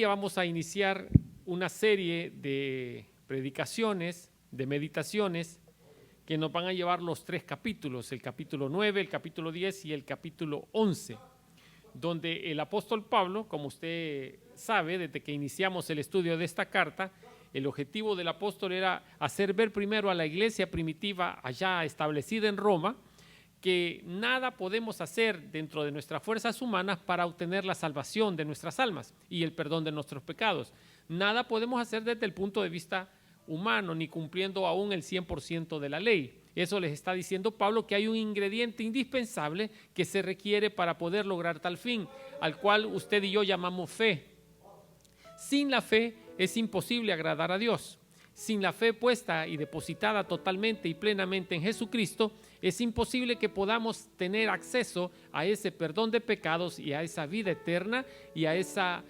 día vamos a iniciar una serie de predicaciones, de meditaciones, que nos van a llevar los 3 capítulos, el capítulo 9, el capítulo 10 y el capítulo 11, donde el apóstol Pablo, como usted sabe, desde que iniciamos el estudio de esta carta, el objetivo del apóstol era hacer ver primero a la iglesia primitiva allá establecida en Roma, que nada podemos hacer dentro de nuestras fuerzas humanas para obtener la salvación de nuestras almas y el perdón de nuestros pecados. Nada podemos hacer desde el punto de vista humano, ni cumpliendo aún el 100% de la ley. Eso les está diciendo Pablo, que hay un ingrediente indispensable que se requiere para poder lograr tal fin, al cual usted y yo llamamos fe. Sin la fe es imposible agradar a Dios. Sin la fe puesta y depositada totalmente y plenamente en Jesucristo, es imposible que podamos tener acceso a ese perdón de pecados y a esa vida eterna y a esa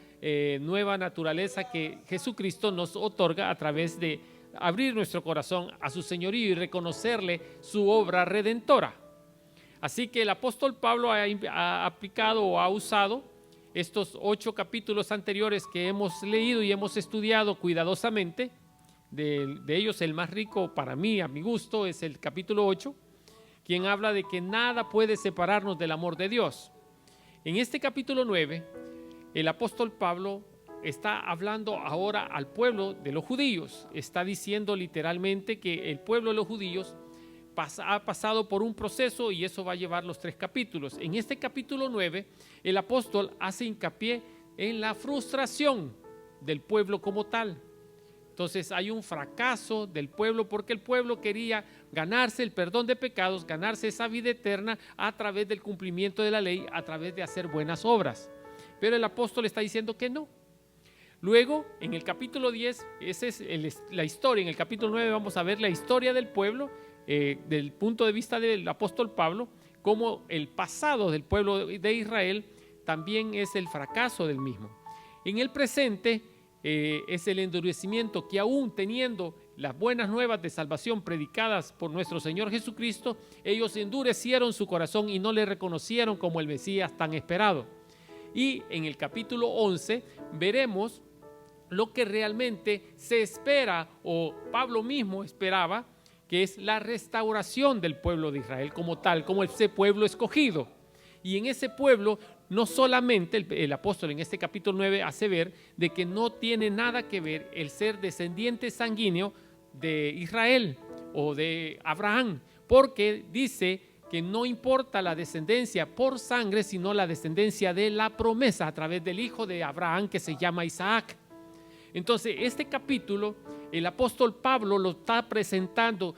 nueva naturaleza que Jesucristo nos otorga a través de abrir nuestro corazón a su señorío y reconocerle su obra redentora. Así que el apóstol Pablo ha aplicado o ha usado estos 8 capítulos anteriores que hemos leído y hemos estudiado cuidadosamente. De ellos el más rico para mí, a mi gusto, es el capítulo 8, quien habla de que nada puede separarnos del amor de Dios. En este capítulo 9, el apóstol Pablo está hablando ahora al pueblo de los judíos. Está diciendo literalmente que el pueblo de los judíos ha pasado por un proceso y eso va a llevar los 3 capítulos. En este capítulo 9, el apóstol hace hincapié en la frustración del pueblo como tal. Entonces hay un fracaso del pueblo porque el pueblo quería ganarse el perdón de pecados, ganarse esa vida eterna a través del cumplimiento de la ley, a través de hacer buenas obras. Pero el apóstol está diciendo que no. Luego, en el capítulo 10, esa es la historia. En el capítulo 9 vamos a ver la historia del pueblo, del punto de vista del apóstol Pablo, como el pasado del pueblo de Israel también es el fracaso del mismo. En el presente es el endurecimiento que, aún teniendo las buenas nuevas de salvación predicadas por nuestro Señor Jesucristo, ellos endurecieron su corazón y no le reconocieron como el Mesías tan esperado. Y en el capítulo 11 veremos lo que realmente se espera, o Pablo mismo esperaba, que es la restauración del pueblo de Israel como tal, como ese pueblo escogido. Y en ese pueblo no solamente el apóstol en este capítulo 9 hace ver de que no tiene nada que ver el ser descendiente sanguíneo de Israel o de Abraham, porque dice que no importa la descendencia por sangre, sino la descendencia de la promesa a través del hijo de Abraham que se llama Isaac. Entonces este capítulo el apóstol Pablo lo está presentando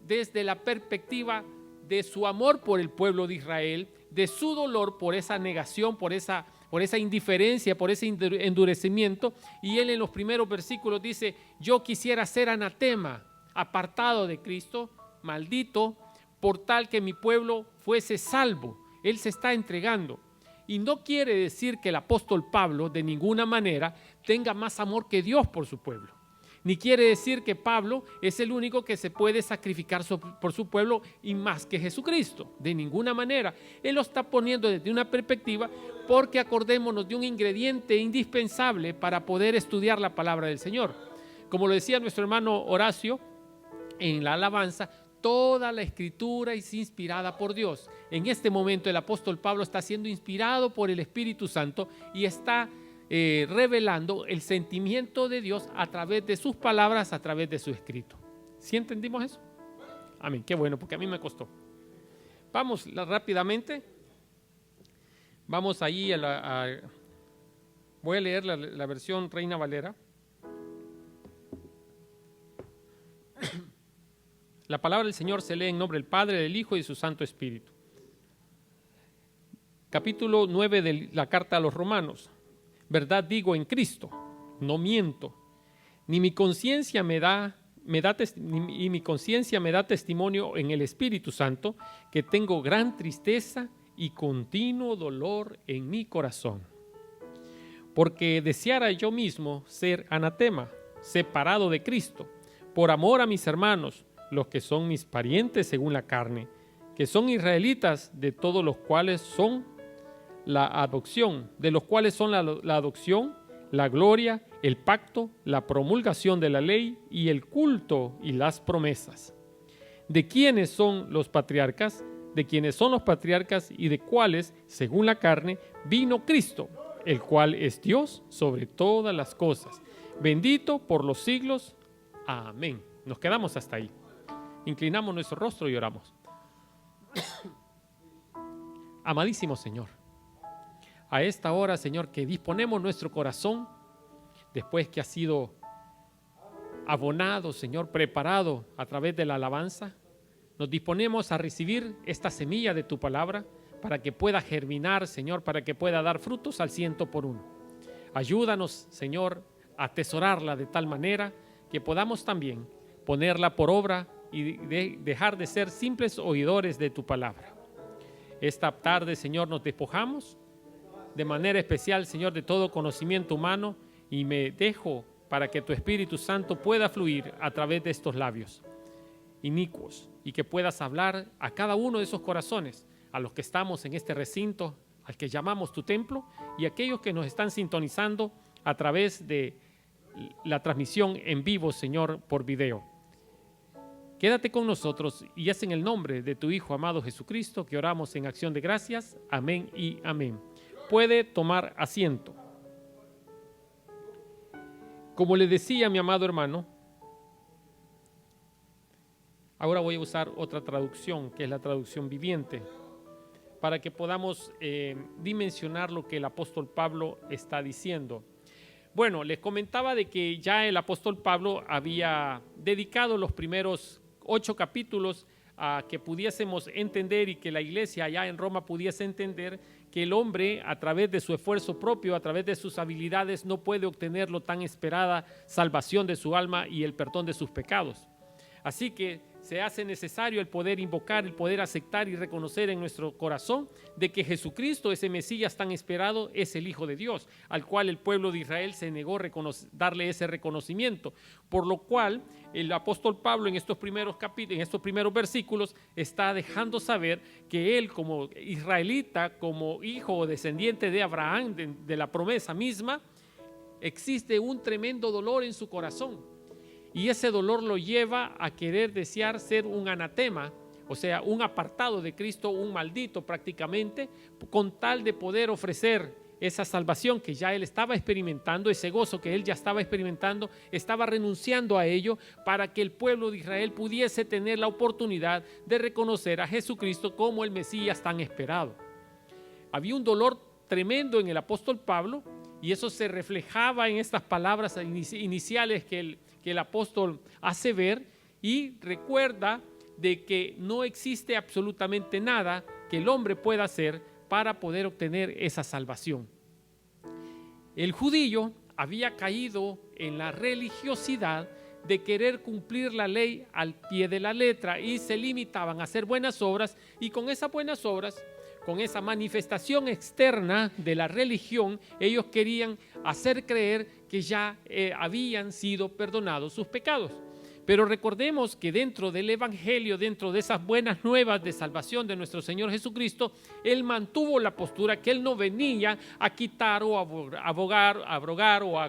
desde la perspectiva de su amor por el pueblo de Israel, de su dolor por esa negación, por esa indiferencia, por ese endurecimiento. Y él en los primeros versículos dice: yo quisiera ser anatema, apartado de Cristo, maldito, por tal que mi pueblo fuese salvo. Él se está entregando. Y no quiere decir que el apóstol Pablo de ninguna manera tenga más amor que Dios por su pueblo. Ni quiere decir que Pablo es el único que se puede sacrificar por su pueblo y más que Jesucristo. De ninguna manera. Él lo está poniendo desde una perspectiva, porque acordémonos de un ingrediente indispensable para poder estudiar la palabra del Señor. Como lo decía nuestro hermano Horacio en la alabanza, toda la escritura es inspirada por Dios. En este momento el apóstol Pablo está siendo inspirado por el Espíritu Santo y está revelando el sentimiento de Dios a través de sus palabras, a través de su escrito. ¿Sí entendimos eso? Amén, qué bueno, porque a mí me costó. Vamos rápidamente. Vamos ahí voy a leer la versión Reina Valera. La palabra del Señor se lee en nombre del Padre, del Hijo y de su Santo Espíritu. Capítulo 9 de la carta a los Romanos. Verdad digo en Cristo, no miento, ni mi conciencia me da testimonio en el Espíritu Santo que tengo gran tristeza y continuo dolor en mi corazón. Porque deseara yo mismo ser anatema, separado de Cristo, por amor a mis hermanos, los que son mis parientes según la carne, que son israelitas, de todos los cuales son la adopción, la la gloria, el pacto, la promulgación de la ley y el culto y las promesas. ¿De quiénes son los patriarcas? De quienes son los patriarcas y de cuáles, según la carne, vino Cristo, el cual es Dios sobre todas las cosas, bendito por los siglos. Amén. Nos quedamos hasta ahí. Inclinamos nuestro rostro y oramos. Amadísimo Señor, a esta hora, Señor, que disponemos nuestro corazón, después que ha sido abonado, Señor, preparado a través de la alabanza, nos disponemos a recibir esta semilla de tu palabra para que pueda germinar, Señor, para que pueda dar frutos al 100%. Ayúdanos, Señor, a atesorarla de tal manera que podamos también ponerla por obra y dejar de ser simples oidores de tu palabra. Esta tarde, Señor, nos despojamos de manera especial, Señor, de todo conocimiento humano y me dejo para que tu Espíritu Santo pueda fluir a través de estos labios inicuos y que puedas hablar a cada uno de esos corazones, a los que estamos en este recinto, al que llamamos tu templo, y a aquellos que nos están sintonizando a través de la transmisión en vivo, Señor, por video. Quédate con nosotros y es en el nombre de tu Hijo amado Jesucristo que oramos en acción de gracias. Amén y amén. Puede tomar asiento. Como le decía mi amado hermano, ahora voy a usar otra traducción, que es la traducción viviente, para que podamos dimensionar lo que el apóstol Pablo está diciendo. Bueno, les comentaba de que ya el apóstol Pablo había dedicado los primeros 8 capítulos a que pudiésemos entender y que la iglesia allá en Roma pudiese entender que el hombre, a través de su esfuerzo propio, a través de sus habilidades, no puede obtener la tan esperada salvación de su alma y el perdón de sus pecados. Así que se hace necesario el poder invocar, el poder aceptar y reconocer en nuestro corazón de que Jesucristo, ese Mesías tan esperado, es el Hijo de Dios, al cual el pueblo de Israel se negó a darle ese reconocimiento. Por lo cual el apóstol Pablo en estos primeros capítulos, en estos primeros versículos, está dejando saber que él, como israelita, como hijo o descendiente de Abraham, de la promesa misma, existe un tremendo dolor en su corazón. Y ese dolor lo lleva a querer desear ser un anatema, o sea, un apartado de Cristo, un maldito prácticamente, con tal de poder ofrecer esa salvación que ya él estaba experimentando, ese gozo que él ya estaba experimentando, estaba renunciando a ello para que el pueblo de Israel pudiese tener la oportunidad de reconocer a Jesucristo como el Mesías tan esperado. Había un dolor tremendo en el apóstol Pablo y eso se reflejaba en estas palabras iniciales que el apóstol hace ver, y recuerda de que no existe absolutamente nada que el hombre pueda hacer para poder obtener esa salvación. El judío había caído en la religiosidad de querer cumplir la ley al pie de la letra y se limitaban a hacer buenas obras, y con esas buenas obras, con esa manifestación externa de la religión, ellos querían hacer creer que ya habían sido perdonados sus pecados. Pero recordemos que dentro del Evangelio, dentro de esas buenas nuevas de salvación de nuestro Señor Jesucristo, Él mantuvo la postura que Él no venía a quitar o a abrogar o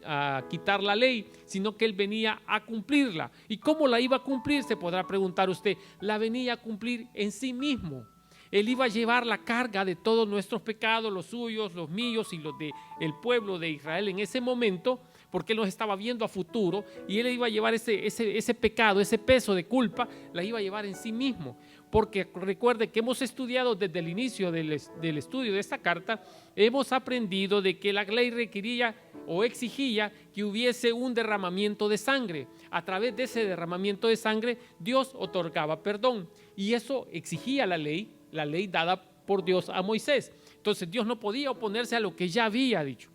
a quitar la ley, sino que Él venía a cumplirla. ¿Y cómo la iba a cumplir? Se podrá preguntar usted. La venía a cumplir en sí mismo. Él iba a llevar la carga de todos nuestros pecados, los suyos, los míos y los del pueblo de Israel en ese momento, porque Él nos estaba viendo a futuro y Él iba a llevar ese pecado, ese peso de culpa, la iba a llevar en sí mismo. Porque recuerde que hemos estudiado desde el inicio del estudio de esta carta, hemos aprendido de que la ley requería o exigía que hubiese un derramamiento de sangre. A través de ese derramamiento de sangre, Dios otorgaba perdón y eso exigía la ley dada por Dios a Moisés. Entonces Dios no podía oponerse a lo que ya había dicho.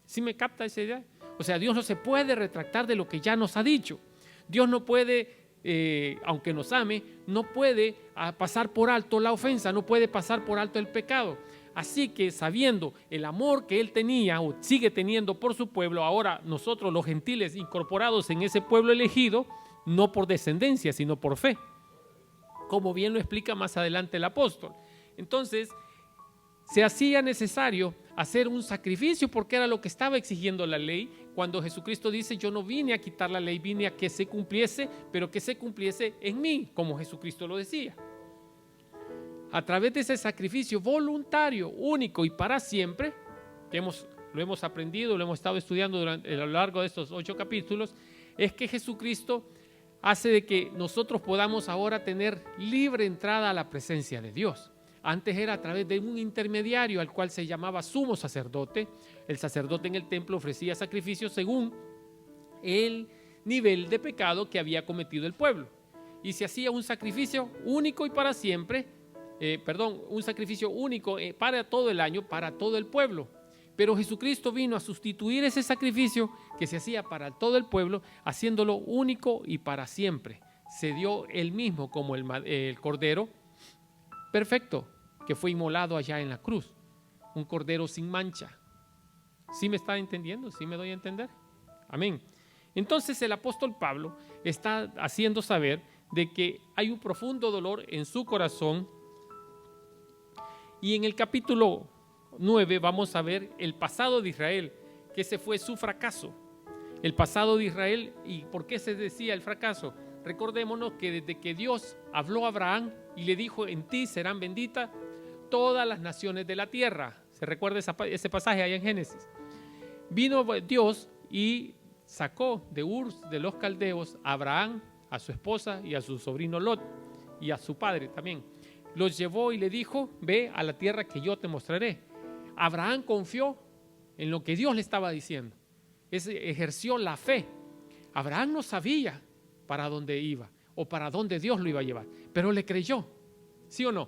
¿Sí me capta esa idea? O sea, Dios no se puede retractar de lo que ya nos ha dicho. Dios no puede, aunque nos ame, no puede pasar por alto la ofensa, no puede pasar por alto el pecado. Así que sabiendo el amor que Él tenía o sigue teniendo por su pueblo, ahora nosotros los gentiles incorporados en ese pueblo elegido, no por descendencia, sino por fe, como bien lo explica más adelante el apóstol. Entonces, se hacía necesario hacer un sacrificio, porque era lo que estaba exigiendo la ley, cuando Jesucristo dice: yo no vine a quitar la ley, vine a que se cumpliese, pero que se cumpliese en mí, como Jesucristo lo decía. A través de ese sacrificio voluntario, único y para siempre, que lo hemos aprendido, lo hemos estado estudiando a lo largo de estos 8 capítulos, es que Jesucristo hace de que nosotros podamos ahora tener libre entrada a la presencia de Dios. Antes era a través de un intermediario al cual se llamaba sumo sacerdote. El sacerdote en el templo ofrecía sacrificios según el nivel de pecado que había cometido el pueblo. Y se hacía un sacrificio único y para siempre, un sacrificio único para todo el año, para todo el pueblo. Pero Jesucristo vino a sustituir ese sacrificio que se hacía para todo el pueblo, haciéndolo único y para siempre. Se dio él mismo como el cordero perfecto que fue inmolado allá en la cruz, un cordero sin mancha. ¿Sí me está entendiendo? ¿Sí me doy a entender? Amén. Entonces el apóstol Pablo está haciendo saber de que hay un profundo dolor en su corazón, y en el capítulo 9 vamos a ver el pasado de Israel, que ese fue su fracaso. El pasado de Israel. ¿Y por qué se decía el fracaso? Recordémonos que desde que Dios habló a Abraham y le dijo: en ti serán benditas todas las naciones de la tierra. ¿Se recuerda ese pasaje allá en Génesis? Vino Dios y sacó de Ur de los caldeos a Abraham, a su esposa y a su sobrino Lot y a su padre también. Los llevó y le dijo: ve a la tierra que yo te mostraré. Abraham confió en lo que Dios le estaba diciendo. Ejerció la fe. Abraham no sabía para dónde iba o para dónde Dios lo iba a llevar, pero le creyó. ¿Sí o no?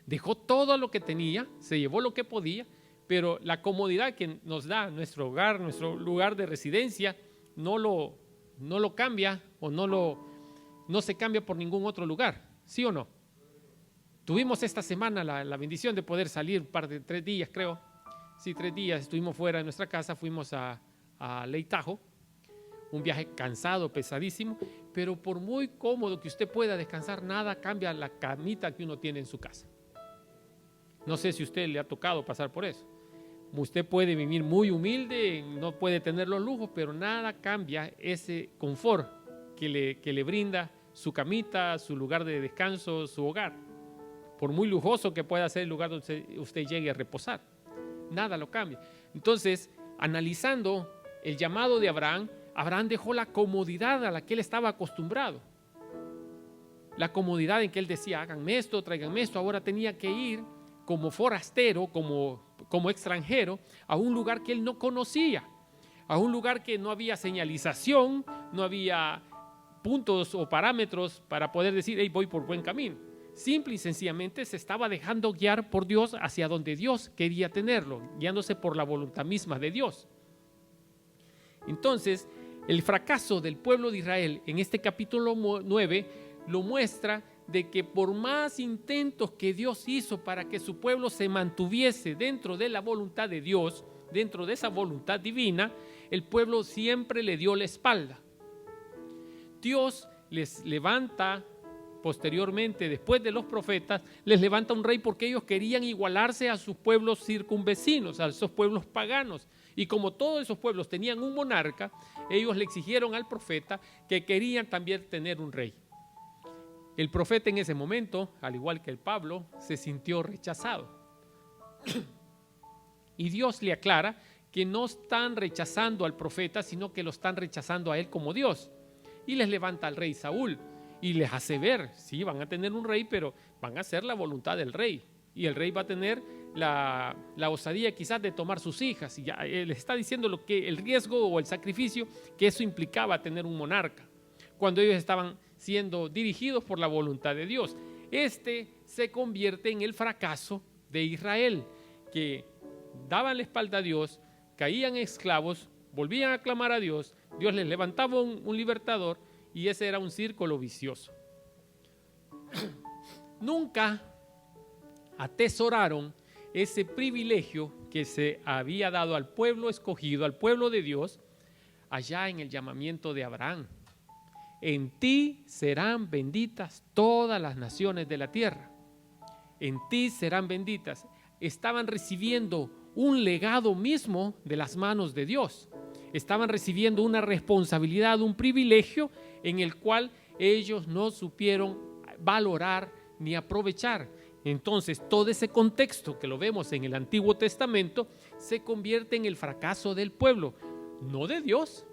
Dejó todo lo que tenía, se llevó lo que podía, pero la comodidad que nos da nuestro hogar, nuestro lugar de residencia, no lo cambia o no se cambia por ningún otro lugar. ¿Sí o no? Tuvimos esta semana la bendición de poder salir 3 días, creo. Sí, 3 días estuvimos fuera de nuestra casa, fuimos a Lake Tahoe, un viaje cansado, pesadísimo, pero por muy cómodo que usted pueda descansar, nada cambia la camita que uno tiene en su casa. No sé si a usted le ha tocado pasar por eso. Usted puede vivir muy humilde, no puede tener los lujos, pero nada cambia ese confort que le brinda su camita, su lugar de descanso, su hogar. Por muy lujoso que pueda ser el lugar donde usted llegue a reposar, nada lo cambia. Entonces, analizando el llamado de Abraham, Abraham dejó la comodidad a la que él estaba acostumbrado. La comodidad en que él decía: háganme esto, tráiganme esto. Ahora tenía que ir como forastero, como extranjero, a un lugar que él no conocía, a un lugar que no había señalización, no había puntos o parámetros para poder decir: hey, voy por buen camino. Simple y sencillamente se estaba dejando guiar por Dios hacia donde Dios quería tenerlo, guiándose por la voluntad misma de Dios. Entonces, el fracaso del pueblo de Israel en este capítulo 9 lo muestra, de que por más intentos que Dios hizo para que su pueblo se mantuviese dentro de la voluntad de Dios, dentro de esa voluntad divina, el pueblo siempre le dio la espalda. Dios les levanta posteriormente, después de los profetas, les levanta un rey porque ellos querían igualarse a sus pueblos circunvecinos, a esos pueblos paganos. Y como todos esos pueblos tenían un monarca, ellos le exigieron al profeta que querían también tener un rey. El profeta en ese momento, al igual que el Pablo, se sintió rechazado. Y Dios le aclara que no están rechazando al profeta, sino que lo están rechazando a él como Dios. Y les levanta al rey Saúl y les hace ver: sí, van a tener un rey, pero van a hacer la voluntad del rey. Y el rey va a tener la osadía quizás de tomar sus hijas. Y ya les está diciendo lo que el riesgo o el sacrificio que eso implicaba, tener un monarca, cuando ellos estaban siendo dirigidos por la voluntad de Dios. Este se convierte en el fracaso de Israel, que daban la espalda a Dios, caían esclavos, volvían a clamar a Dios, Dios les levantaba un libertador, y ese era un círculo vicioso. Nunca atesoraron ese privilegio que se había dado al pueblo escogido, al pueblo de Dios, allá en el llamamiento de Abraham. En ti serán benditas todas las naciones de la tierra. En ti serán benditas. estaban recibiendo un legado mismo de las manos de Dios. Estaban recibiendo una responsabilidad, un privilegio en el cual ellos no supieron valorar ni aprovechar. Entonces, todo ese contexto que lo vemos en el Antiguo Testamento se convierte en el fracaso del pueblo, no de Dios.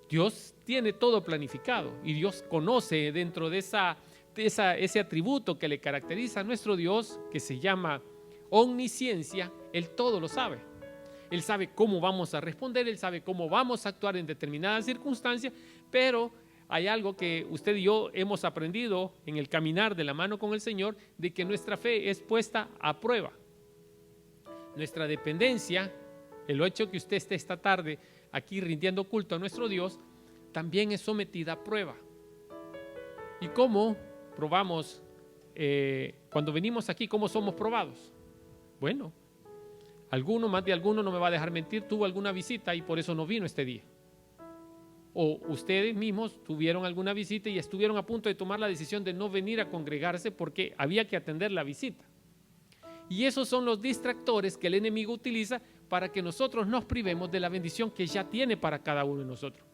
Dios tiene todo planificado y Dios conoce dentro de ese atributo que le caracteriza a nuestro Dios, que se llama omnisciencia. Él todo lo sabe. Él sabe cómo vamos a responder, Él sabe cómo vamos a actuar en determinadas circunstancias, pero hay algo que usted y yo hemos aprendido en el caminar de la mano con el Señor, de que nuestra fe es puesta a prueba. Nuestra dependencia, el hecho que usted esté esta tarde aquí rindiendo culto a nuestro Dios, también es sometida a prueba. ¿Y cómo probamos? Cuando venimos aquí, ¿cómo somos probados? Bueno, más de alguno no me va a dejar mentir, tuvo alguna visita y por eso no vino este día. O ustedes mismos tuvieron alguna visita y estuvieron a punto de tomar la decisión de no venir a congregarse porque había que atender la visita. Y esos son los distractores que el enemigo utiliza para que nosotros nos privemos de la bendición que ya tiene para cada uno de nosotros.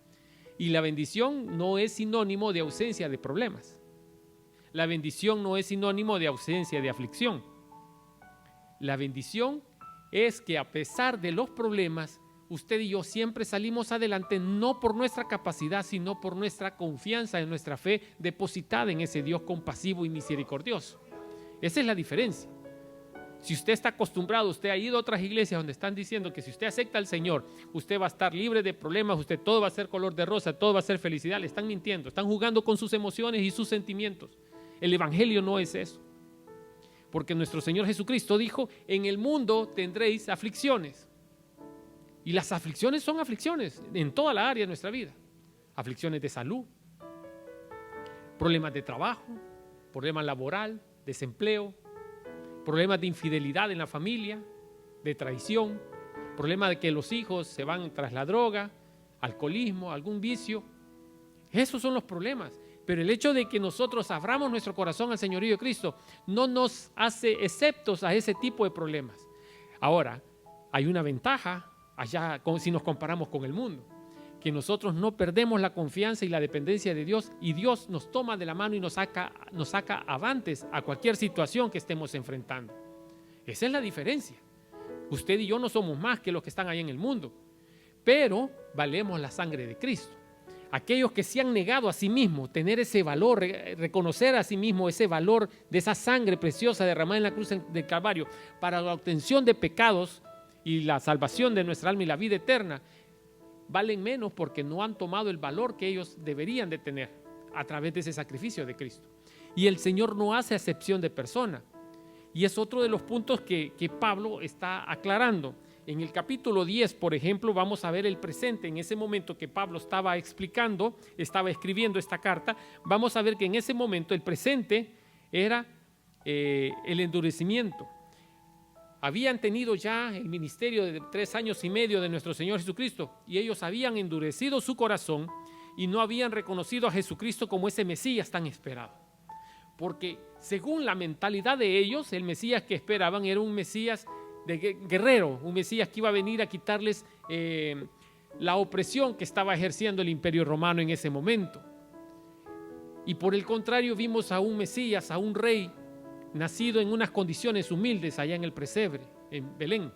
Y la bendición no es sinónimo de ausencia de problemas. La bendición no es sinónimo de ausencia de aflicción. La bendición es que a pesar de los problemas, usted y yo siempre salimos adelante, no por nuestra capacidad, sino por nuestra confianza en nuestra fe depositada en ese Dios compasivo y misericordioso. Esa es la diferencia. Si usted está acostumbrado, usted ha ido a otras iglesias donde están diciendo que si usted acepta al Señor, usted va a estar libre de problemas, usted todo va a ser color de rosa, todo va a ser felicidad. Le están mintiendo, están jugando con sus emociones y sus sentimientos. El evangelio no es eso. Porque nuestro Señor Jesucristo dijo, en el mundo tendréis aflicciones. Y las aflicciones son aflicciones en toda la área de nuestra vida. Aflicciones de salud, problemas de trabajo, problemas laboral, desempleo, problemas de infidelidad en la familia, de traición, problemas de que los hijos se van tras la droga, alcoholismo, algún vicio. Esos son los problemas. Pero el hecho de que nosotros abramos nuestro corazón al señorío de Cristo no nos hace exceptos a ese tipo de problemas. Ahora, hay una ventaja allá si nos comparamos con el mundo, que nosotros no perdemos la confianza y la dependencia de Dios, y Dios nos toma de la mano y nos saca avantes a cualquier situación que estemos enfrentando. Esa es la diferencia. Usted y yo no somos más que los que están ahí en el mundo, pero valemos la sangre de Cristo. Aquellos que se han negado a sí mismos tener ese valor, reconocer a sí mismos ese valor de esa sangre preciosa derramada en la cruz del Calvario para la obtención de pecados y la salvación de nuestra alma y la vida eterna, valen menos porque no han tomado el valor que ellos deberían de tener a través de ese sacrificio de Cristo. Y el Señor no hace acepción de persona. Y es otro de los puntos que Pablo está aclarando. En el capítulo 10, por ejemplo, vamos a ver el presente. En ese momento que Pablo estaba escribiendo esta carta, vamos a ver que en ese momento el presente era el endurecimiento. Habían tenido ya el ministerio de 3 años y medio de nuestro Señor Jesucristo y ellos habían endurecido su corazón y no habían reconocido a Jesucristo como ese Mesías tan esperado. Porque según la mentalidad de ellos, el Mesías que esperaban era un Mesías de guerrero, un Mesías que iba a venir a quitarles la opresión que estaba ejerciendo el Imperio Romano en ese momento. Y por el contrario vimos a un Mesías, a un rey, nacido en unas condiciones humildes allá en el pesebre, en Belén.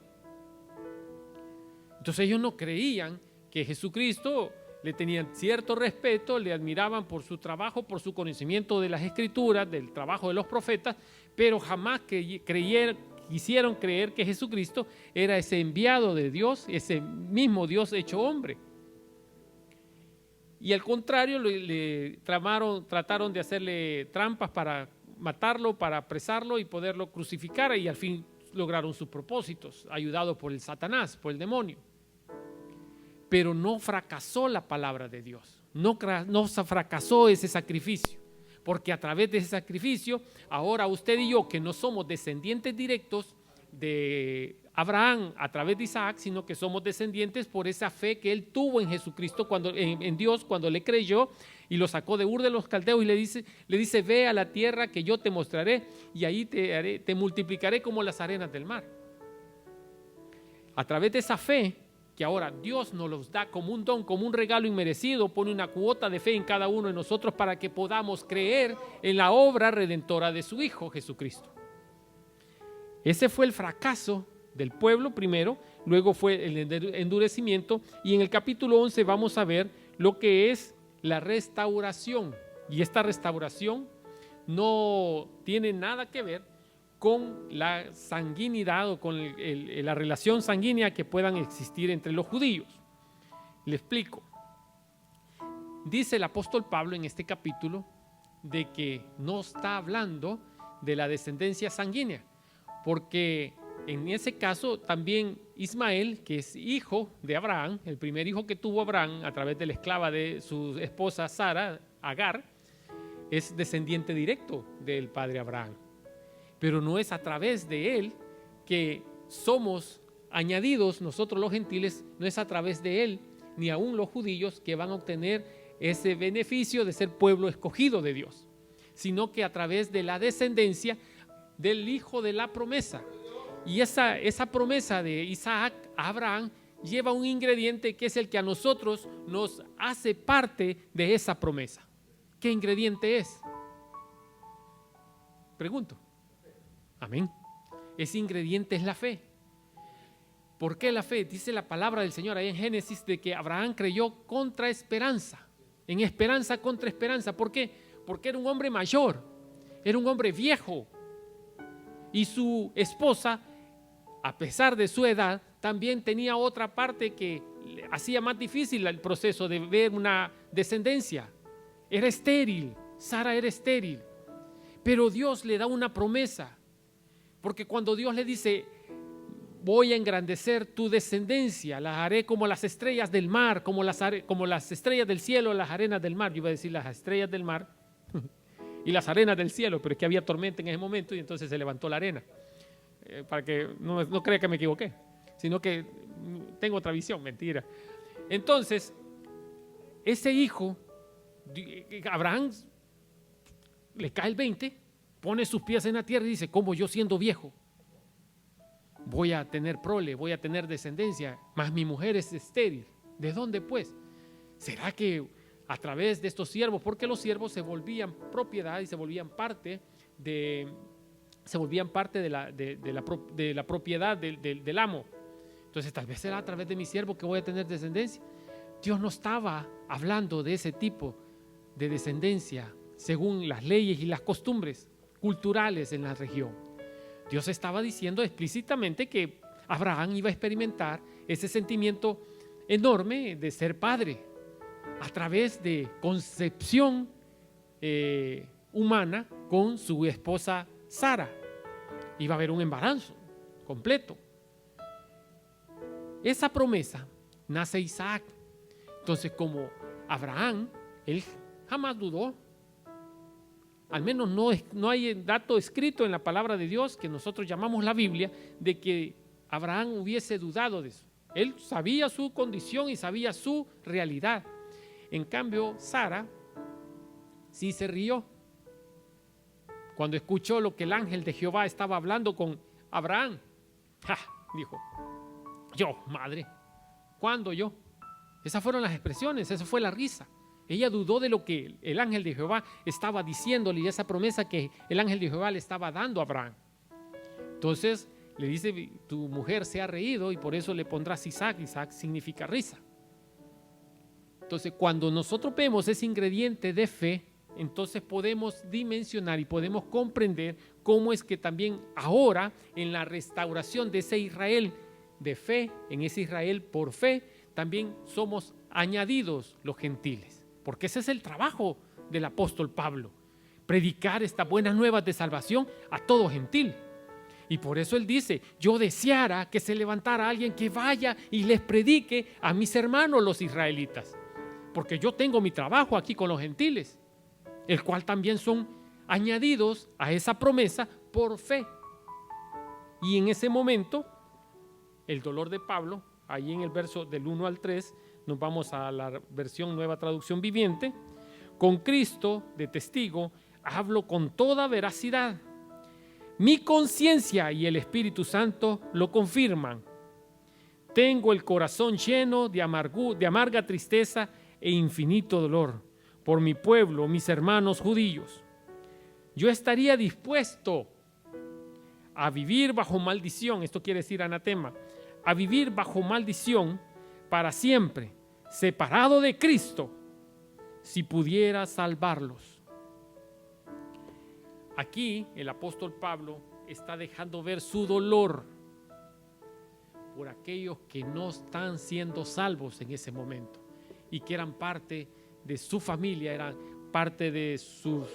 Entonces ellos no creían que Jesucristo, le tenían cierto respeto, le admiraban por su trabajo, por su conocimiento de las Escrituras, del trabajo de los profetas, pero jamás quisieron creer que Jesucristo era ese enviado de Dios, ese mismo Dios hecho hombre. Y al contrario, trataron de hacerle trampas para matarlo, para apresarlo y poderlo crucificar, y al fin lograron sus propósitos, ayudados por el Satanás, por el demonio. Pero no fracasó la palabra de Dios, no fracasó ese sacrificio, porque a través de ese sacrificio, ahora usted y yo, que no somos descendientes directos de Abraham a través de Isaac, sino que somos descendientes por esa fe que él tuvo en Jesucristo, en Dios, cuando le creyó y lo sacó de Ur de los Caldeos y le dice, ve a la tierra que yo te mostraré y ahí te multiplicaré como las arenas del mar. A través de esa fe, que ahora Dios nos los da como un don, como un regalo inmerecido, pone una cuota de fe en cada uno de nosotros para que podamos creer en la obra redentora de su Hijo Jesucristo. Ese fue el fracaso del pueblo primero, luego fue el endurecimiento, y en el capítulo 11 vamos a ver lo que es la restauración. Y esta restauración no tiene nada que ver con la sanguinidad o con la relación sanguínea que puedan existir entre los judíos. Le explico. Dice el apóstol Pablo en este capítulo de que no está hablando de la descendencia sanguínea, porque en ese caso también Ismael, que es hijo de Abraham, el primer hijo que tuvo Abraham a través de la esclava de su esposa Sara, Agar, es descendiente directo del padre Abraham. Pero no es a través de él que somos añadidos nosotros los gentiles, no es a través de él, ni aún los judíos, que van a obtener ese beneficio de ser pueblo escogido de Dios, sino que a través de la descendencia del hijo de la promesa. Y esa promesa de Isaac a Abraham lleva un ingrediente que es el que a nosotros nos hace parte de esa promesa. ¿Qué ingrediente es? Pregunto. Amén. Ese ingrediente es la fe. ¿Por qué la fe? Dice la palabra del Señor ahí en Génesis de que Abraham creyó contra esperanza, en esperanza contra esperanza. ¿Por qué? Porque era un hombre mayor, era un hombre viejo, y su esposa, a pesar de su edad, también tenía otra parte que hacía más difícil el proceso de ver una descendencia. Era estéril, Sara era estéril, pero Dios le da una promesa, porque cuando Dios le dice, voy a engrandecer tu descendencia, las haré como las estrellas del mar, como las estrellas del cielo, las arenas del mar. Yo iba a decir las estrellas del mar y las arenas del cielo, pero es que había tormenta en ese momento y entonces se levantó la arena. Para que no crea que me equivoqué, sino que tengo otra visión, mentira. Entonces, ese hijo, Abraham, le cae el 20, pone sus pies en la tierra y dice, ¿cómo yo siendo viejo voy a tener prole, voy a tener descendencia? Más mi mujer es estéril. ¿De dónde pues? ¿Será que a través de estos siervos? Porque los siervos se volvían propiedad y se volvían parte de la propiedad del amo. Entonces tal vez será a través de mi siervo que voy a tener descendencia. Dios no estaba hablando de ese tipo de descendencia según las leyes y las costumbres culturales en la región. Dios estaba diciendo explícitamente que Abraham iba a experimentar ese sentimiento enorme de ser padre a través de concepción humana con su esposa Sara. Iba a haber un embarazo completo. Esa promesa nace Isaac. Entonces, como Abraham, él jamás dudó. Al menos no hay dato escrito en la palabra de Dios, que nosotros llamamos la Biblia, de que Abraham hubiese dudado de eso. Él sabía su condición y sabía su realidad. En cambio, Sara sí se rió cuando escuchó lo que el ángel de Jehová estaba hablando con Abraham. ¡Ja! Dijo, yo, madre, ¿cuándo yo? Esas fueron las expresiones, esa fue la risa. Ella dudó de lo que el ángel de Jehová estaba diciéndole y esa promesa que el ángel de Jehová le estaba dando a Abraham. Entonces le dice, tu mujer se ha reído y por eso le pondrás Isaac. Isaac significa risa. Entonces, cuando nosotros vemos ese ingrediente de fe, entonces podemos dimensionar y podemos comprender cómo es que también ahora en la restauración de ese Israel de fe, en ese Israel por fe, también somos añadidos los gentiles. Porque ese es el trabajo del apóstol Pablo, predicar estas buenas nuevas de salvación a todo gentil. Y por eso él dice, yo deseara que se levantara alguien que vaya y les predique a mis hermanos los israelitas, porque yo tengo mi trabajo aquí con los gentiles, el cual también son añadidos a esa promesa por fe. Y en ese momento, el dolor de Pablo, ahí en el verso del 1 al 3, nos vamos a la versión Nueva Traducción Viviente, con Cristo de testigo, hablo con toda veracidad. Mi conciencia y el Espíritu Santo lo confirman. Tengo el corazón lleno de amarga tristeza e infinito dolor por mi pueblo, mis hermanos judíos. Yo estaría dispuesto a vivir bajo maldición, esto quiere decir anatema, a vivir bajo maldición para siempre, separado de Cristo, si pudiera salvarlos. Aquí el apóstol Pablo está dejando ver su dolor por aquellos que no están siendo salvos en ese momento y que eran parte de su familia, eran parte de su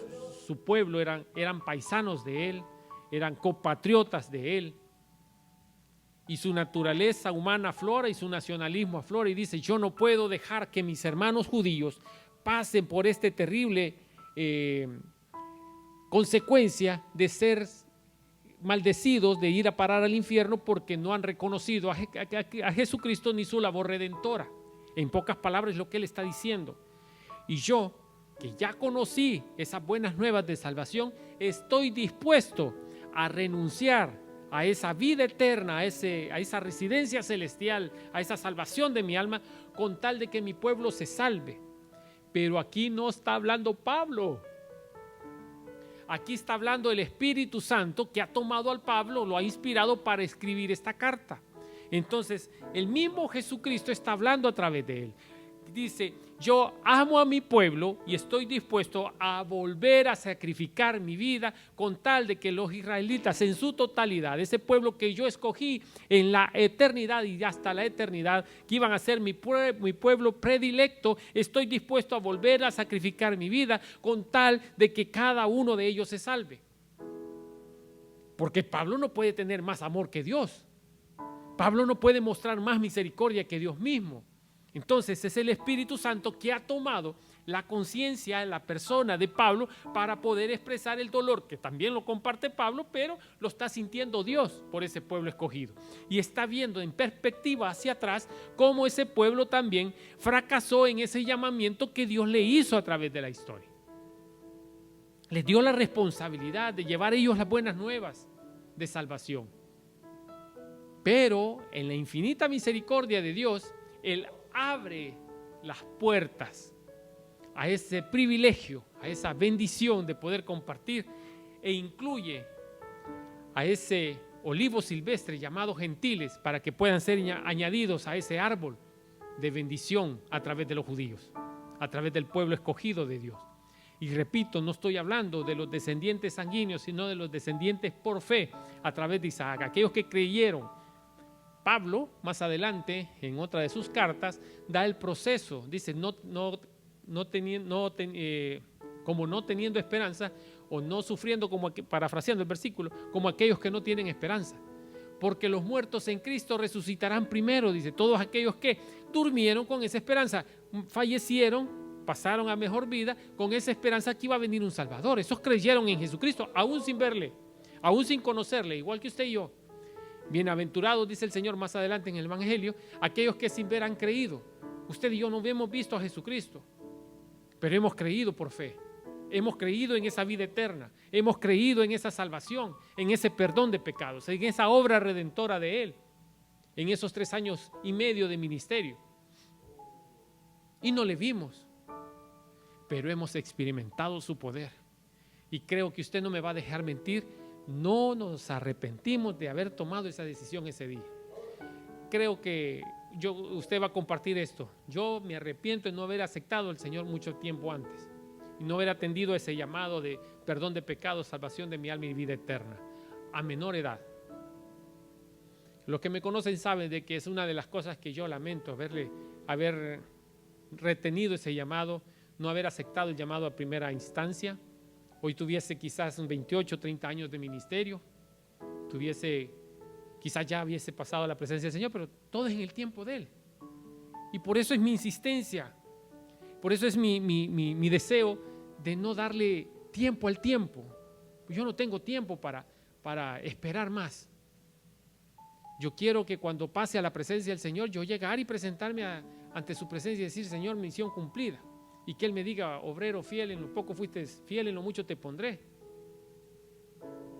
pueblo, eran paisanos de él, eran compatriotas de él, y su naturaleza humana aflora y su nacionalismo aflora y dice: yo no puedo dejar que mis hermanos judíos pasen por este terrible consecuencia de ser maldecidos, de ir a parar al infierno porque no han reconocido a Jesucristo ni su labor redentora. En pocas palabras es lo que él está diciendo. Y yo, que ya conocí esas buenas nuevas de salvación, estoy dispuesto a renunciar a esa vida eterna, a esa residencia celestial, a esa salvación de mi alma, con tal de que mi pueblo se salve. Pero aquí no está hablando Pablo. Aquí está hablando el Espíritu Santo, que ha tomado al Pablo, lo ha inspirado para escribir esta carta. Entonces, el mismo Jesucristo está hablando a través de él. Dice: yo amo a mi pueblo y estoy dispuesto a volver a sacrificar mi vida con tal de que los israelitas en su totalidad, ese pueblo que yo escogí en la eternidad y hasta la eternidad, que iban a ser mi pueblo predilecto, estoy dispuesto a volver a sacrificar mi vida con tal de que cada uno de ellos se salve. Porque Pablo no puede tener más amor que Dios. Pablo no puede mostrar más misericordia que Dios mismo. Entonces es el Espíritu Santo que ha tomado la conciencia en la persona de Pablo para poder expresar el dolor, que también lo comparte Pablo, pero lo está sintiendo Dios por ese pueblo escogido. Y está viendo en perspectiva hacia atrás cómo ese pueblo también fracasó en ese llamamiento que Dios le hizo a través de la historia. Les dio la responsabilidad de llevar a ellos las buenas nuevas de salvación. Pero en la infinita misericordia de Dios, Él abre las puertas a ese privilegio, a esa bendición de poder compartir, e incluye a ese olivo silvestre llamado gentiles para que puedan ser añadidos a ese árbol de bendición a través de los judíos, a través del pueblo escogido de Dios. Y repito, no estoy hablando de los descendientes sanguíneos, sino de los descendientes por fe a través de Isaac, aquellos que creyeron. Pablo, más adelante, en otra de sus cartas, da el proceso. Dice: como no teniendo esperanza, o no sufriendo, como parafraseando el versículo, como aquellos que no tienen esperanza. Porque los muertos en Cristo resucitarán primero, dice. Todos aquellos que durmieron con esa esperanza, fallecieron, pasaron a mejor vida, con esa esperanza que iba a venir un Salvador. Esos creyeron en Jesucristo, aún sin verle, aún sin conocerle, igual que usted y yo. Bienaventurados, dice el Señor más adelante en el Evangelio, aquellos que sin ver han creído. Usted y yo no hemos visto a Jesucristo, pero hemos creído por fe. Hemos creído en esa vida eterna. Hemos creído en esa salvación, en ese perdón de pecados, en esa obra redentora de Él, en esos 3 años y medio de ministerio. Y no le vimos, pero hemos experimentado su poder. Y creo que usted no me va a dejar mentir. No nos arrepentimos de haber tomado esa decisión ese día. Creo que usted va a compartir esto. Yo me arrepiento de no haber aceptado al Señor mucho tiempo antes y no haber atendido ese llamado de perdón de pecados, salvación de mi alma y vida eterna a menor edad. Los que me conocen saben de que es una de las cosas que yo lamento, haber retenido ese llamado, no haber aceptado el llamado a primera instancia. Hoy tuviese quizás 28, 30 años de ministerio, quizás ya hubiese pasado a la presencia del Señor, pero todo es en el tiempo de Él. Y por eso es mi insistencia, por eso es mi deseo de no darle tiempo al tiempo. Yo no tengo tiempo para esperar más. Yo quiero que cuando pase a la presencia del Señor, yo llegar y presentarme ante su presencia y decir: Señor, misión cumplida. y que Él me diga, obrero fiel, en lo poco fuiste fiel, en lo mucho te pondré.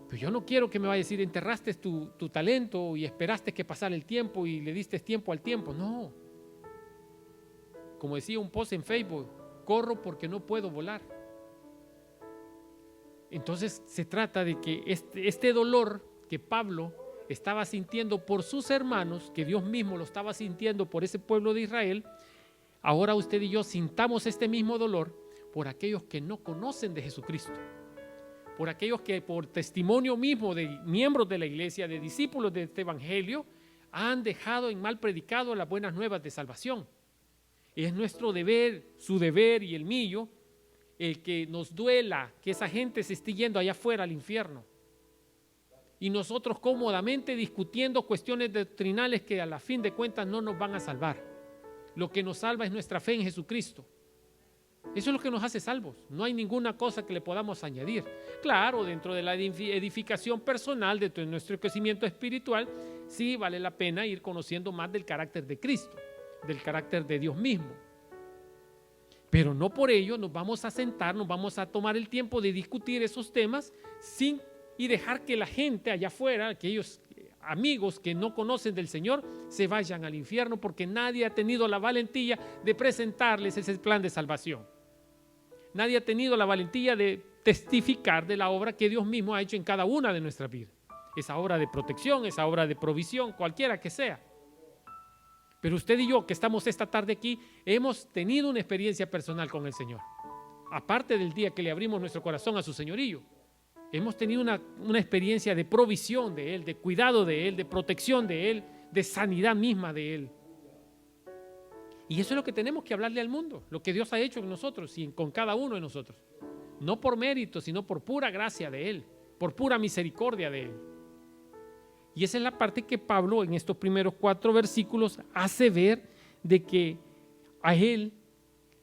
Pero yo no quiero que me vaya a decir, enterraste tu talento y esperaste que pasara el tiempo y le diste tiempo al tiempo. No. Como decía un post en Facebook, corro porque no puedo volar. Entonces se trata de que este dolor que Pablo estaba sintiendo por sus hermanos, que Dios mismo lo estaba sintiendo por ese pueblo de Israel, ahora usted y yo sintamos este mismo dolor por aquellos que no conocen de Jesucristo, por aquellos que por testimonio mismo de miembros de la iglesia, de discípulos de este evangelio, han dejado en mal predicado las buenas nuevas de salvación. Es nuestro deber, su deber y el mío, el que nos duela que esa gente se esté yendo allá afuera al infierno. Y nosotros cómodamente discutiendo cuestiones doctrinales que a la fin de cuentas no nos van a salvar. Lo que nos salva es nuestra fe en Jesucristo. Eso es lo que nos hace salvos. No hay ninguna cosa que le podamos añadir. Claro, dentro de la edificación personal, de nuestro crecimiento espiritual, sí vale la pena ir conociendo más del carácter de Cristo, del carácter de Dios mismo. Pero no por ello nos vamos a sentar, nos vamos a tomar el tiempo de discutir esos temas y dejar que la gente allá afuera, aquellos amigos que no conocen del Señor, se vayan al infierno porque nadie ha tenido la valentía de presentarles ese plan de salvación. Nadie ha tenido la valentía de testificar de la obra que Dios mismo ha hecho en cada una de nuestras vidas. Esa obra de protección, esa obra de provisión, cualquiera que sea. Pero usted y yo que estamos esta tarde aquí, hemos tenido una experiencia personal con el Señor. Aparte del día que le abrimos nuestro corazón a su señorío, hemos tenido una experiencia de provisión de Él, de cuidado de Él, de protección de Él, de sanidad misma de Él. Y eso es lo que tenemos que hablarle al mundo, lo que Dios ha hecho en nosotros y con cada uno de nosotros. No por mérito, sino por pura gracia de Él, por pura misericordia de Él. Y esa es la parte que Pablo en estos primeros 4 versículos hace ver de que a él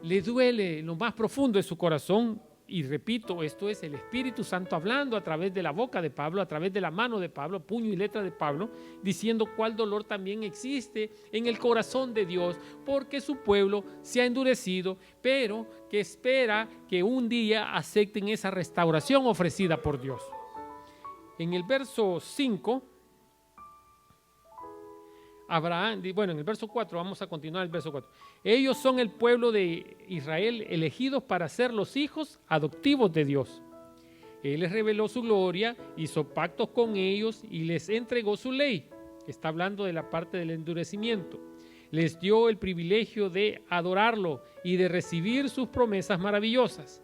le duele lo más profundo de su corazón. Y repito, esto es el Espíritu Santo hablando a través de la boca de Pablo, a través de la mano de Pablo, puño y letra de Pablo, diciendo cuál dolor también existe en el corazón de Dios, porque su pueblo se ha endurecido, pero que espera que un día acepten esa restauración ofrecida por Dios. En el verso 5, en el verso 4, vamos a continuar el verso 4. Ellos son el pueblo de Israel elegidos para ser los hijos adoptivos de Dios. Él les reveló su gloria, hizo pactos con ellos y les entregó su ley. Está hablando de la parte del endurecimiento. Les dio el privilegio de adorarlo y de recibir sus promesas maravillosas.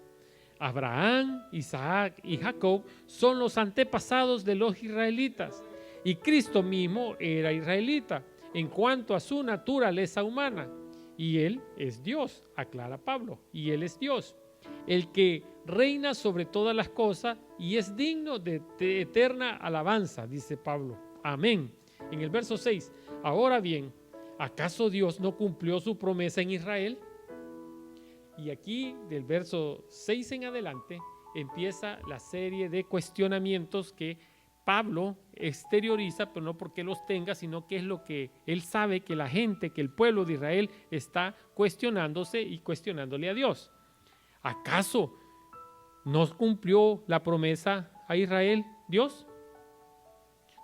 Abraham, Isaac y Jacob son los antepasados de los israelitas. Y Cristo mismo era israelita en cuanto a su naturaleza humana. Y Él es Dios, aclara Pablo, y Él es Dios, el que reina sobre todas las cosas y es digno de eterna alabanza, dice Pablo. Amén. En el verso 6, ahora bien, ¿acaso Dios no cumplió su promesa en Israel? Y aquí, del verso 6 en adelante, empieza la serie de cuestionamientos que Pablo exterioriza, pero no porque los tenga, sino que es lo que él sabe que la gente, que el pueblo de Israel está cuestionándose y cuestionándole a Dios. ¿Acaso no cumplió la promesa a Israel Dios?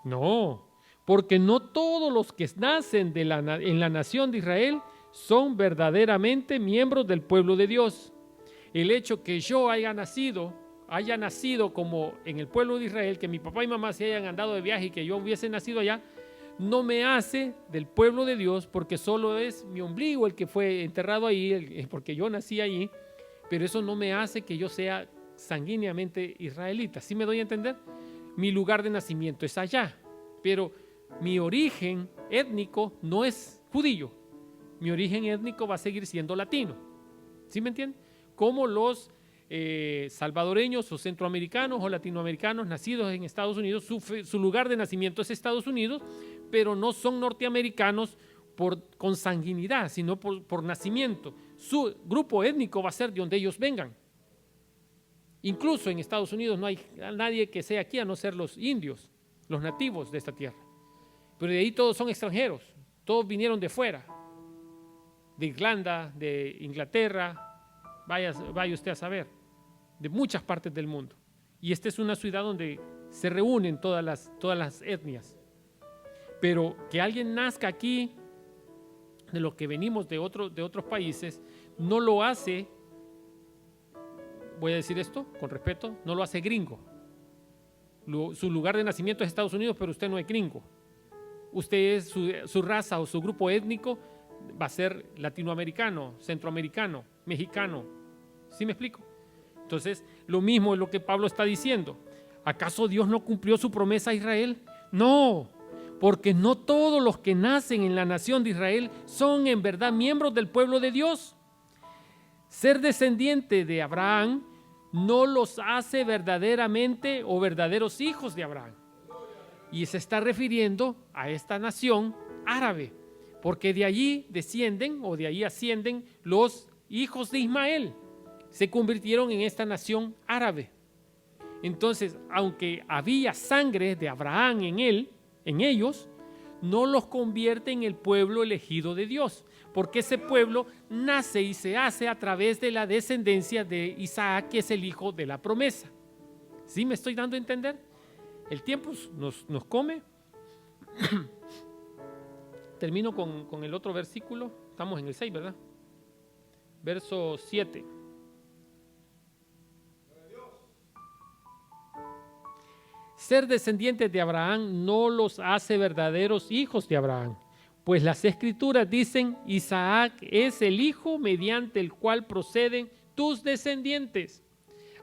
No, porque no todos los que nacen en la nación de Israel son verdaderamente miembros del pueblo de Dios. El hecho que yo haya nacido como en el pueblo de Israel, que mi papá y mamá se hayan andado de viaje y que yo hubiese nacido allá, no me hace del pueblo de Dios, porque solo es mi ombligo el que fue enterrado ahí, porque yo nací allí, pero eso no me hace que yo sea sanguíneamente israelita. ¿Sí me doy a entender? Mi lugar de nacimiento es allá, pero mi origen étnico no es judío. Mi origen étnico va a seguir siendo latino. ¿Sí me entienden? Como los salvadoreños o centroamericanos o latinoamericanos nacidos en Estados Unidos, su lugar de nacimiento es Estados Unidos, pero no son norteamericanos por consanguinidad, sino por nacimiento. Su grupo étnico va a ser de donde ellos vengan. Incluso en Estados Unidos no hay nadie que sea aquí a no ser los indios, los nativos de esta tierra. Pero de ahí todos son extranjeros, todos vinieron de fuera, de Irlanda, de Inglaterra, vaya usted a saber, de muchas partes del mundo. Y esta es una ciudad donde se reúnen todas las etnias. Pero que alguien nazca aquí, de los que venimos de otros países, no lo hace, voy a decir esto con respeto, no lo hace gringo. Su lugar de nacimiento es Estados Unidos, pero usted no es gringo. Usted es su raza o su grupo étnico va a ser latinoamericano, centroamericano, mexicano. ¿Sí me explico? Entonces, lo mismo es lo que Pablo está diciendo. ¿Acaso Dios no cumplió su promesa a Israel? No, porque no todos los que nacen en la nación de Israel son en verdad miembros del pueblo de Dios. Ser descendiente de Abraham no los hace verdaderamente o verdaderos hijos de Abraham. Y se está refiriendo a esta nación árabe, porque de allí descienden o de allí ascienden los hijos de Ismael. Se convirtieron en esta nación árabe. Entonces, aunque había sangre de Abraham en ellos, no los convierte en el pueblo elegido de Dios, porque ese pueblo nace y se hace a través de la descendencia de Isaac, que es el hijo de la promesa. ¿Sí me estoy dando a entender? El tiempo nos come. Termino con el otro versículo. Estamos en el 6, ¿verdad? Verso 7. Ser descendientes de Abraham no los hace verdaderos hijos de Abraham, pues las escrituras dicen: Isaac es el hijo mediante el cual proceden tus descendientes.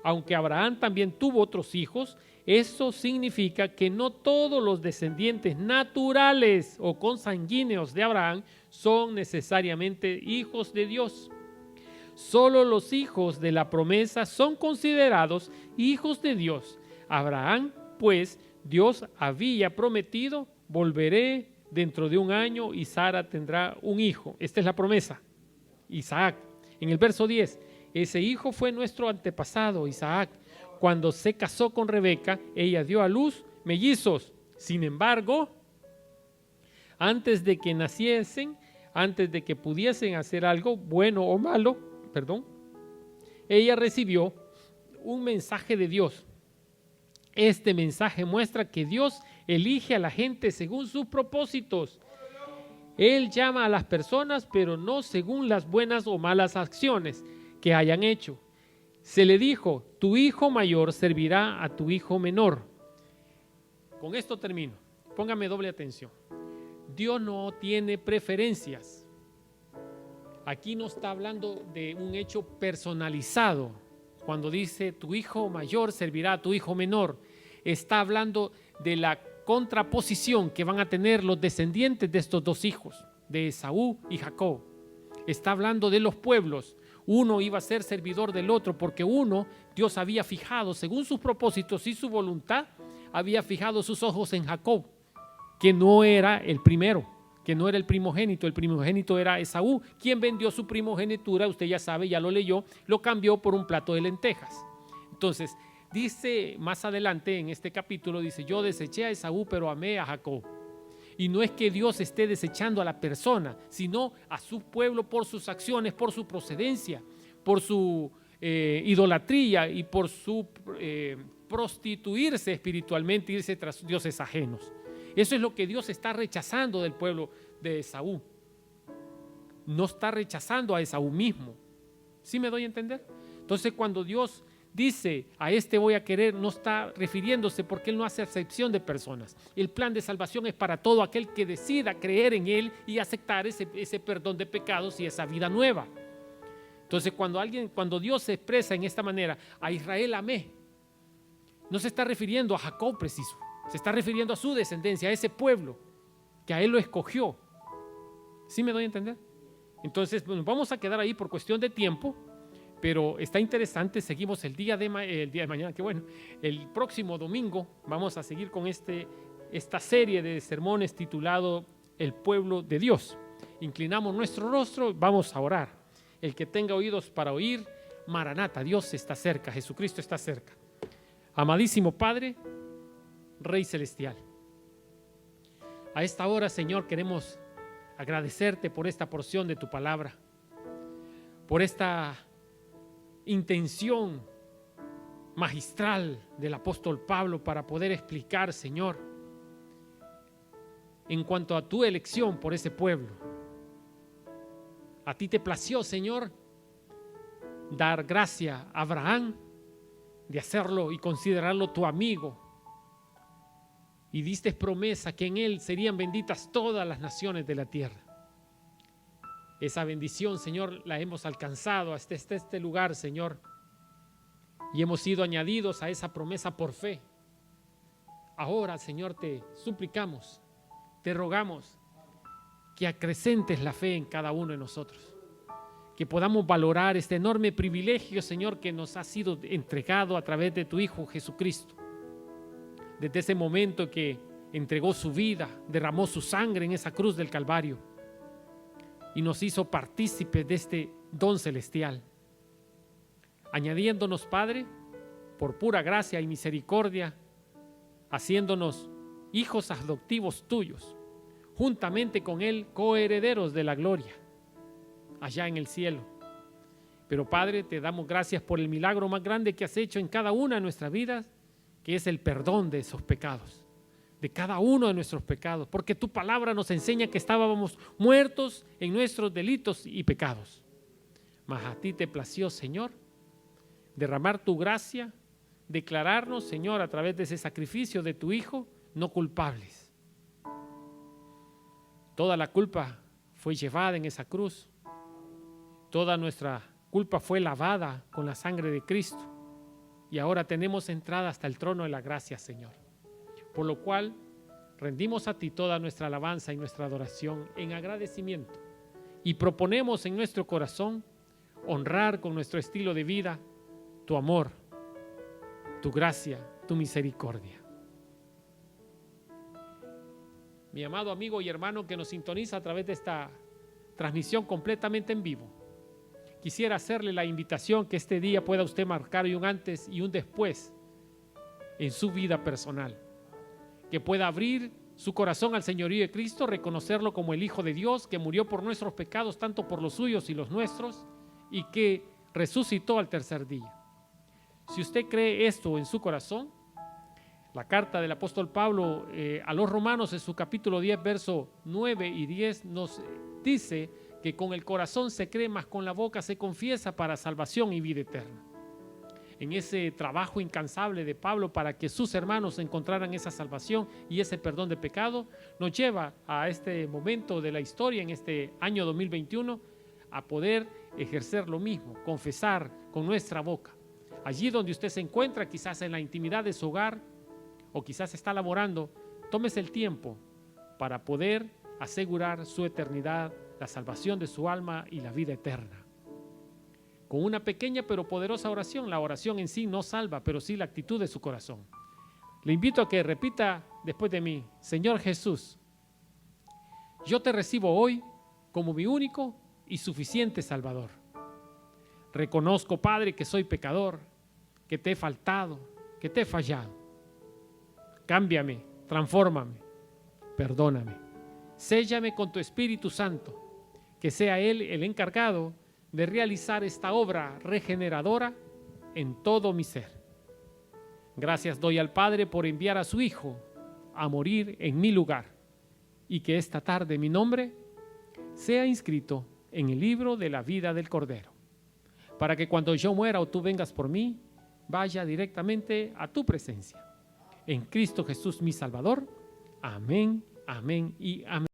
Aunque Abraham también tuvo otros hijos, eso significa que no todos los descendientes naturales o consanguíneos de Abraham son necesariamente hijos de Dios. Solo los hijos de la promesa son considerados hijos de Dios. Abraham, pues, Dios había prometido: volveré dentro de un año y Sara tendrá un hijo. Esta es la promesa, Isaac. En el verso 10, ese hijo fue nuestro antepasado, Isaac. Cuando se casó con Rebeca, ella dio a luz mellizos. Sin embargo, antes de que naciesen, antes de que pudiesen hacer algo bueno o malo, ella recibió un mensaje de Dios. Este mensaje muestra que Dios elige a la gente según sus propósitos. Él llama a las personas, pero no según las buenas o malas acciones que hayan hecho. Se le dijo: tu hijo mayor servirá a tu hijo menor. Con esto termino. Póngame doble atención. Dios no tiene preferencias. Aquí no está hablando de un hecho personalizado. Cuando dice: tu hijo mayor servirá a tu hijo menor, está hablando de la contraposición que van a tener los descendientes de estos dos hijos, de Esaú y Jacob. Está hablando de los pueblos. Uno iba a ser servidor del otro, porque uno, Dios había fijado, según sus propósitos y su voluntad, había fijado sus ojos en Jacob, que no era el primero, que no era el primogénito era Esaú, quien vendió su primogenitura, usted ya sabe, ya lo leyó, lo cambió por un plato de lentejas. Entonces, dice más adelante en este capítulo, dice: yo deseché a Esaú, pero amé a Jacob. Y no es que Dios esté desechando a la persona, sino a su pueblo por sus acciones, por su procedencia, por su idolatría y por su prostituirse espiritualmente, irse tras dioses ajenos. Eso es lo que Dios está rechazando del pueblo de Esaú. No está rechazando a Esaú mismo. ¿Sí me doy a entender? Entonces, cuando Dios dice: a este voy a querer, no está refiriéndose, porque Él no hace excepción de personas. El plan de salvación es para todo aquel que decida creer en Él y aceptar ese perdón de pecados y esa vida nueva. Entonces, cuando Dios se expresa en esta manera: a Israel amé, no se está refiriendo a Jacob preciso, se está refiriendo a su descendencia, a ese pueblo que a Él lo escogió. ¿Sí me doy a entender? Entonces, bueno, vamos a quedar ahí por cuestión de tiempo. Pero está interesante, seguimos el día de mañana, que bueno, el próximo domingo vamos a seguir con esta serie de sermones titulado El pueblo de Dios. Inclinamos nuestro rostro, vamos a orar. El que tenga oídos para oír, Maranata, Dios está cerca, Jesucristo está cerca. Amadísimo Padre, Rey Celestial, a esta hora, Señor, queremos agradecerte por esta porción de tu palabra, por esta intención magistral del apóstol Pablo para poder explicar, Señor, en cuanto a tu elección por ese pueblo. A ti te plació, Señor, dar gracia a Abraham de hacerlo y considerarlo tu amigo. Y diste promesa que en él serían benditas todas las naciones de la tierra. Esa bendición, Señor, la hemos alcanzado hasta este lugar, Señor. Y hemos sido añadidos a esa promesa por fe. Ahora, Señor, te suplicamos, te rogamos que acrecentes la fe en cada uno de nosotros. Que podamos valorar este enorme privilegio, Señor, que nos ha sido entregado a través de tu Hijo Jesucristo. Desde ese momento que entregó su vida, derramó su sangre en esa cruz del Calvario y nos hizo partícipes de este don celestial, añadiéndonos, Padre, por pura gracia y misericordia, haciéndonos hijos adoptivos tuyos, juntamente con Él coherederos de la gloria, allá en el cielo. Pero, Padre, te damos gracias por el milagro más grande que has hecho en cada una de nuestras vidas, que es el perdón de esos pecados, de cada uno de nuestros pecados, porque tu palabra nos enseña que estábamos muertos en nuestros delitos y pecados. Mas a ti te plació, Señor, derramar tu gracia, declararnos, Señor, a través de ese sacrificio de tu Hijo, no culpables. Toda la culpa fue llevada en esa cruz. Toda nuestra culpa fue lavada con la sangre de Cristo. Y ahora tenemos entrada hasta el trono de la gracia, Señor. Por lo cual, rendimos a ti toda nuestra alabanza y nuestra adoración en agradecimiento. Y proponemos en nuestro corazón honrar con nuestro estilo de vida tu amor, tu gracia, tu misericordia. Mi amado amigo y hermano que nos sintoniza a través de esta transmisión completamente en vivo, quisiera hacerle la invitación que este día pueda usted marcar un antes y un después en su vida personal, que pueda abrir su corazón al señorío de Cristo, reconocerlo como el Hijo de Dios que murió por nuestros pecados, tanto por los suyos y los nuestros, y que resucitó al tercer día. Si usted cree esto en su corazón, la carta del apóstol Pablo a los romanos en su capítulo 10, verso 9 y 10 nos dice que con el corazón se cree, mas con la boca se confiesa para salvación y vida eterna. En ese trabajo incansable de Pablo para que sus hermanos encontraran esa salvación y ese perdón de pecado, nos lleva a este momento de la historia, en este año 2021, a poder ejercer lo mismo, confesar con nuestra boca. Allí donde usted se encuentra, quizás en la intimidad de su hogar, o quizás está laborando, tómese el tiempo para poder asegurar su eternidad, la salvación de su alma y la vida eterna. Con una pequeña pero poderosa oración. La oración en sí no salva, pero sí la actitud de su corazón. Le invito a que repita después de mí: Señor Jesús, yo te recibo hoy como mi único y suficiente Salvador. Reconozco, Padre, que soy pecador, que te he faltado, que te he fallado. Cámbiame, transfórmame, perdóname. Séllame con tu Espíritu Santo, que sea Él el encargado de realizar esta obra regeneradora en todo mi ser. Gracias doy al Padre por enviar a su Hijo a morir en mi lugar, y que esta tarde mi nombre sea inscrito en el libro de la vida del Cordero, para que cuando yo muera o tú vengas por mí, vaya directamente a tu presencia. En Cristo Jesús mi Salvador. Amén, amén y amén.